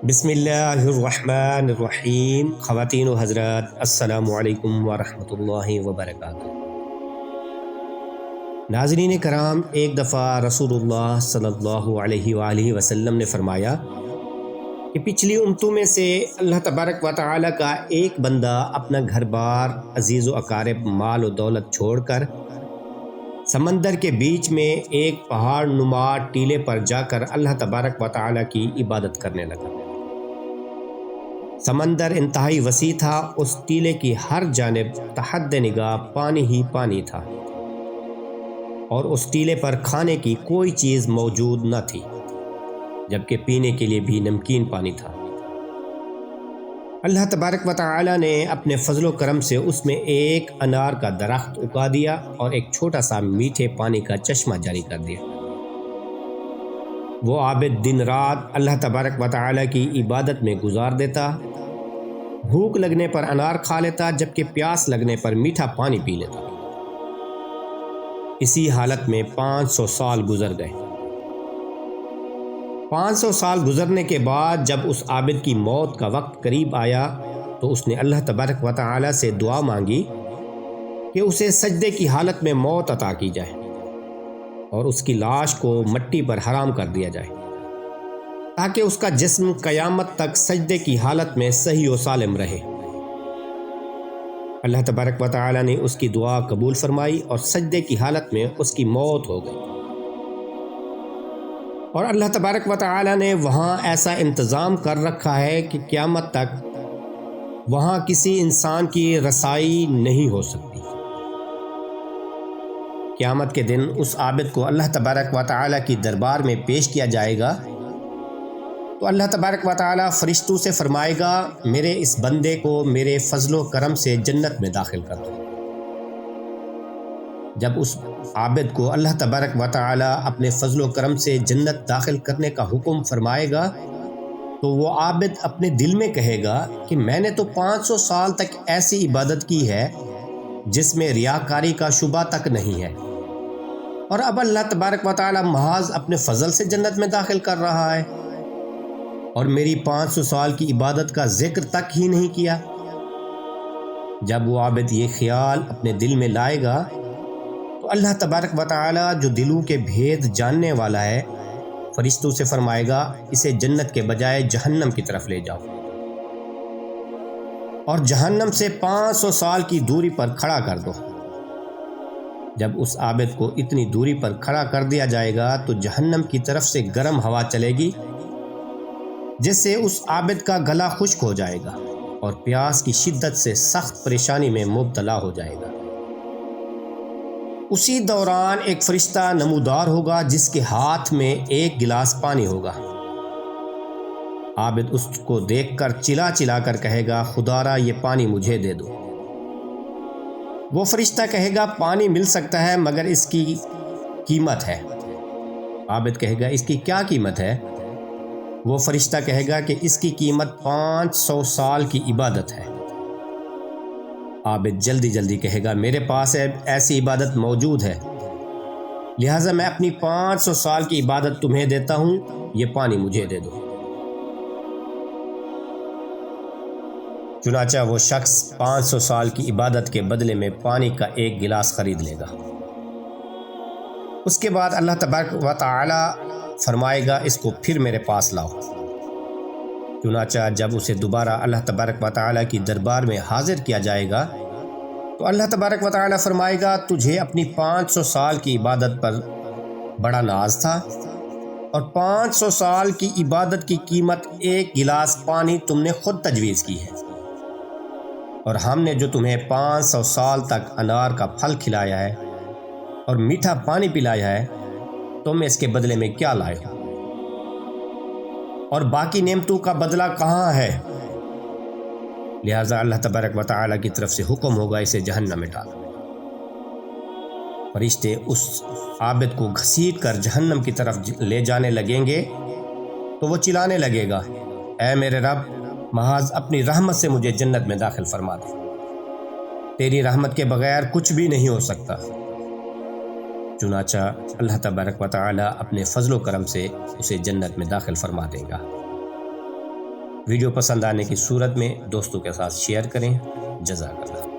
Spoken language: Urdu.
بسم اللہ الرحمن الرحیم۔ خواتین و حضرات، السلام علیکم ورحمۃ اللہ وبرکاتہ۔ ناظرین کرام، ایک دفعہ رسول اللہ صلی اللہ علیہ وآلہ وسلم نے فرمایا کہ پچھلی امتوں میں سے اللہ تبارک و تعالی کا ایک بندہ اپنا گھر بار، عزیز و اقارب، مال و دولت چھوڑ کر سمندر کے بیچ میں ایک پہاڑ نما ٹیلے پر جا کر اللہ تبارک و تعالی کی عبادت کرنے لگا۔ سمندر انتہائی وسیع تھا، اس ٹیلے کی ہر جانب تحت نگاہ پانی ہی پانی تھا، اور اس ٹیلے پر کھانے کی کوئی چیز موجود نہ تھی، جبکہ پینے کے لیے بھی نمکین پانی تھا۔ اللہ تبارک و تعالی نے اپنے فضل و کرم سے اس میں ایک انار کا درخت اگا دیا اور ایک چھوٹا سا میٹھے پانی کا چشمہ جاری کر دیا۔ وہ عابد دن رات اللہ تبارک و تعالی کی عبادت میں گزار دیتا، بھوک لگنے پر انار کھا لیتا، جبکہ پیاس لگنے پر میٹھا پانی پی لیتا۔ اسی حالت میں 500 سال گزر گئے۔ 500 سال گزرنے کے بعد جب اس عابد کی موت کا وقت قریب آیا تو اس نے اللہ تبارک و تعالی سے دعا مانگی کہ اسے سجدے کی حالت میں موت عطا کی جائے اور اس کی لاش کو مٹی پر حرام کر دیا جائے، تاکہ اس کا جسم قیامت تک سجدے کی حالت میں صحیح و سالم رہے۔ اللہ تبارک و تعالی نے اس کی دعا قبول فرمائی اور سجدے کی حالت میں اس کی موت ہو گئی۔ اور اللہ تبارک و تعالی نے وہاں ایسا انتظام کر رکھا ہے کہ قیامت تک وہاں کسی انسان کی رسائی نہیں ہو سکتی۔ قیامت کے دن اس عابد کو اللہ تبارک و تعالی کی دربار میں پیش کیا جائے گا تو اللہ تبارک و تعالی فرشتوں سے فرمائے گا، میرے اس بندے کو میرے فضل و کرم سے جنت میں داخل کر دو۔ جب اس عابد کو اللہ تبارک و تعالی اپنے فضل و کرم سے جنت داخل کرنے کا حکم فرمائے گا تو وہ عابد اپنے دل میں کہے گا کہ میں نے تو 500 سال تک ایسی عبادت کی ہے جس میں ریاکاری کا شبہ تک نہیں ہے، اور اب اللہ تبارک و تعالی محض اپنے فضل سے جنت میں داخل کر رہا ہے اور میری 500 سال کی عبادت کا ذکر تک ہی نہیں کیا۔ جب وہ عابد یہ خیال اپنے دل میں لائے گا تو اللہ تبارک و تعالی جو دلوں کے بھید جاننے والا ہے، فرشتوں سے فرمائے گا، اسے جنت کے بجائے جہنم کی طرف لے جاؤ، اور جہنم سے 500 سال کی دوری پر کھڑا کر دو۔ جب اس عابد کو اتنی دوری پر کھڑا کر دیا جائے گا تو جہنم کی طرف سے گرم ہوا چلے گی، جس سے اس عابد کا گلا خشک ہو جائے گا اور پیاس کی شدت سے سخت پریشانی میں مبتلا ہو جائے گا۔ اسی دوران ایک فرشتہ نمودار ہوگا جس کے ہاتھ میں ایک گلاس پانی ہوگا۔ عابد اس کو دیکھ کر چلا چلا کر کہے گا، خدارا یہ پانی مجھے دے دو۔ وہ فرشتہ کہے گا، پانی مل سکتا ہے مگر اس کی قیمت ہے۔ عابد کہے گا، اس کی کیا قیمت ہے؟ وہ فرشتہ کہے گا کہ اس کی قیمت 500 سال کی عبادت ہے۔ عابد جلدی جلدی کہے گا، میرے پاس ایسی عبادت موجود ہے، لہٰذا میں اپنی 500 سال کی عبادت تمہیں دیتا ہوں، یہ پانی مجھے دے دو۔ چنانچہ وہ شخص 500 سال کی عبادت کے بدلے میں پانی کا ایک گلاس خرید لے گا۔ اس کے بعد اللہ تبارک و تعالی فرمائے گا، اس کو پھر میرے پاس لاؤ۔ چنانچہ جب اسے دوبارہ اللہ تبارک و تعالی کی دربار میں حاضر کیا جائے گا تو اللہ تبارک و تعالی فرمائے گا، تجھے اپنی 500 سال کی عبادت پر بڑا ناز تھا، اور 500 سال کی عبادت کی قیمت ایک گلاس پانی تم نے خود تجویز کی ہے، اور ہم نے جو تمہیں 500 سال تک انار کا پھل کھلایا ہے اور میٹھا پانی پلایا ہے، تم اس کے بدلے میں کیا لائے ہو؟ اور باقی نعمتوں کا بدلہ کہاں ہے؟ لہٰذا اللہ تبارک و تعالی کی طرف سے حکم ہوگا، اسے جہنم میں ڈالو۔ فرشتے اس عابد کو گھسیٹ کر جہنم کی طرف لے جانے لگیں گے تو وہ چلانے لگے گا، اے میرے رب، محض اپنی رحمت سے مجھے جنت میں داخل فرما دے، تیری رحمت کے بغیر کچھ بھی نہیں ہو سکتا۔ چنانچہ اللہ تبارک و تعالی اپنے فضل و کرم سے اسے جنت میں داخل فرما دے گا۔ ویڈیو پسند آنے کی صورت میں دوستوں کے ساتھ شیئر کریں۔ جزاک اللہ۔